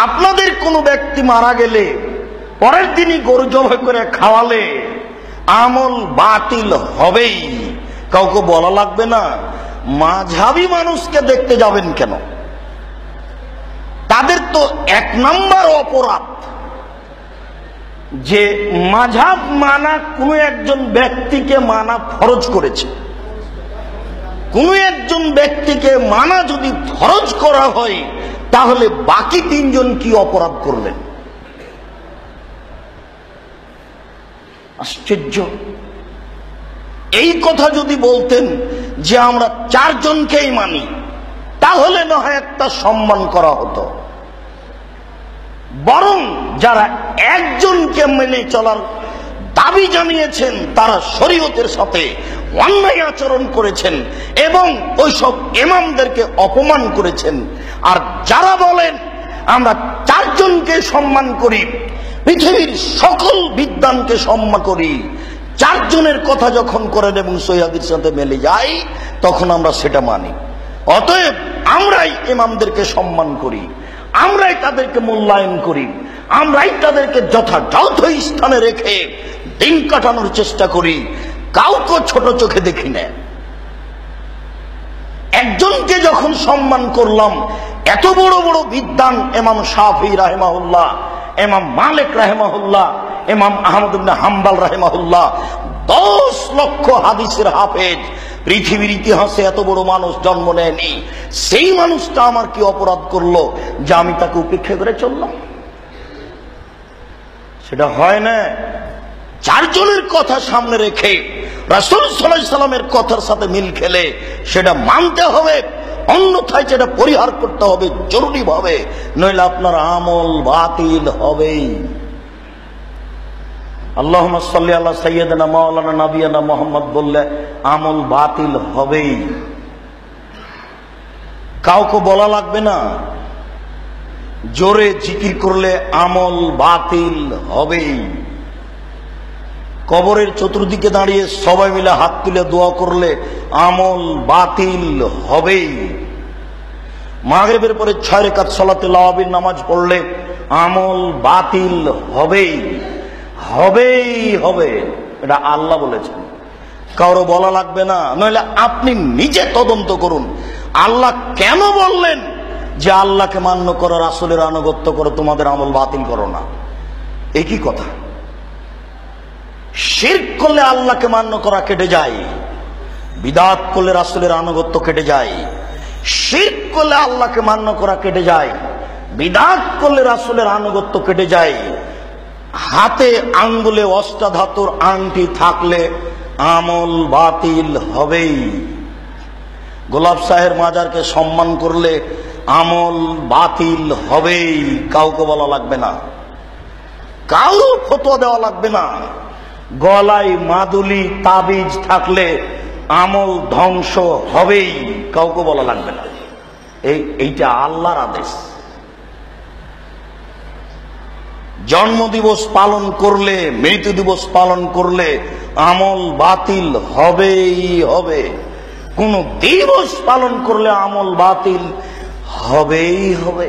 আপনাদের কোনো ব্যক্তি মারা গেলে পরের দিনই গরু জবাই করে খাওয়ালে আমল বাতিল হবেই, কাউকে বলা লাগবে না। মাঝহাবি মানুষকে দেখতে যাবেন কেন? তাদের তো এক নাম্বার অপরাধ যে মাঝহাব মানা কোন একজন ব্যক্তিকে মানা ফরজ করেছে। কোন একজন ব্যক্তিকে মানা যদি ফরজ করা হয় তাহলে বাকি তিনজন কি অপরাধ করলেন? আশ্চর্য। এই কথা যদি বলতেন যে আমরা চারজনকেই মানি তাহলে না হয় একটা সম্মান করা হতো, বরং যারা একজনকে মেনে চলার দাবি জানিয়েছেন তারা শরীয়তের সাথে অন্যায় আচরণ করেছেন এবং ওইসব ইমামদেরকে অপমান করেছেন। আর যারা বলেন আমরা চারজনকে সম্মান করি, পৃথিবীর সকল বিদ্বানকে সম্মান করি, চারজনের কথা যখন করেন এবং সহিহ হাদিসের সাথে মিলে যায় তখন আমরা সেটা মানি। অতএব আমরাই ইমামদেরকে সম্মান করি, আমরাই তাদেরকে মূল্যায়ন করি, আমরাই তাদেরকে যথাযথ স্থানে রেখে দিন কাটানোর চেষ্টা করি, কাউকে ছোট চোখে দেখি না। একজনকে যখন সম্মান করলাম, এত বড় বড় বিদ্বান ইমাম শাফিঈ রাহিমাহুল্লাহ, ইমাম মালিক রাহিমাহুল্লাহ, ইমাম আহমদ ইবনে হাম্বল রাহিমাহুল্লাহ, 10 লক্ষ হাদিসের হাফেজ, পৃথিবীর ইতিহাসে এত বড় মানুষ জন্ম নেয়নি। সেই মানুষটা আমার কি অপরাধ করলো যে আমি তাকে উপেক্ষা করে চললাম? সেটা হয় না। চারজনের কথা সামনে রেখে রাসূল সাল্লাল্লাহু আলাইহি সাল্লামের কথার সাথে মিল খেলে সেটা মানতে হবে, অন্যথায় সেটা পরিহার করতে হবে জরুরি ভাবে, নইলে আপনার আমল বাতিল হবেই। আল্লাহুম্মা সাল্লি আলা সাইয়্যিদিনা মাওলানা নাবিয়ানা মুহাম্মদ বললে আমল বাতিল হবেই, কাউকে বলা লাগবে না। জোরে জিকির করলে আমল বাতিল হবেই। কবরের চতুর্দিকে দাঁড়িয়ে সবাই মিলে হাত তুলে দোয়া করলে আমল বাতিল হবেই। মাগরিবের পরে 6 রাকাত সালাতুল আওয়াবির নামাজ পড়লে আমল বাতিল হবেই, হবেই হবে। এটা আল্লাহ বলেছেন, কারো বলা লাগবে না। নইলে আপনি নিজে তদন্ত করুন, আল্লাহ কেন বললেন যে আল্লাহকে মান্য করো, রাসূলের আনুগত্য করো, তোমাদের আমল বাতিল করো না? একই কথা। শিরক করলে আল্লাহকে মান্য করা কেটে যায়, বিদআত করলে রাসূলের আনুগত্য কেটে যায়। শিরক করলে আল্লাহকে মান্য করা কেটে যায়, বিদআত করলে রাসূলের আনুগত্য কেটে যায়। হাতে আঙ্গুলে অষ্টাধাতুর আংটি থাকলে আমল বাতিল হবেই। গোলাপ সাহের মাজারকে সম্মান করলে আমল বাতিল হবেই, কাউকে বলা লাগবে না, কারো ফতোয়া দেওয়া লাগবে না। গলায় মাদুলি তাবিজ থাকলে আমল ধ্বংস হবেই, কাউকে বলা লাগবে না। এইটা আল্লাহর আদেশ। জন্মদিবস পালন করলে, মৃত্যু দিবস পালন করলে আমল বাতিল হবেই হবে। কোন দিবস পালন করলে আমল বাতিল হবেই হবে।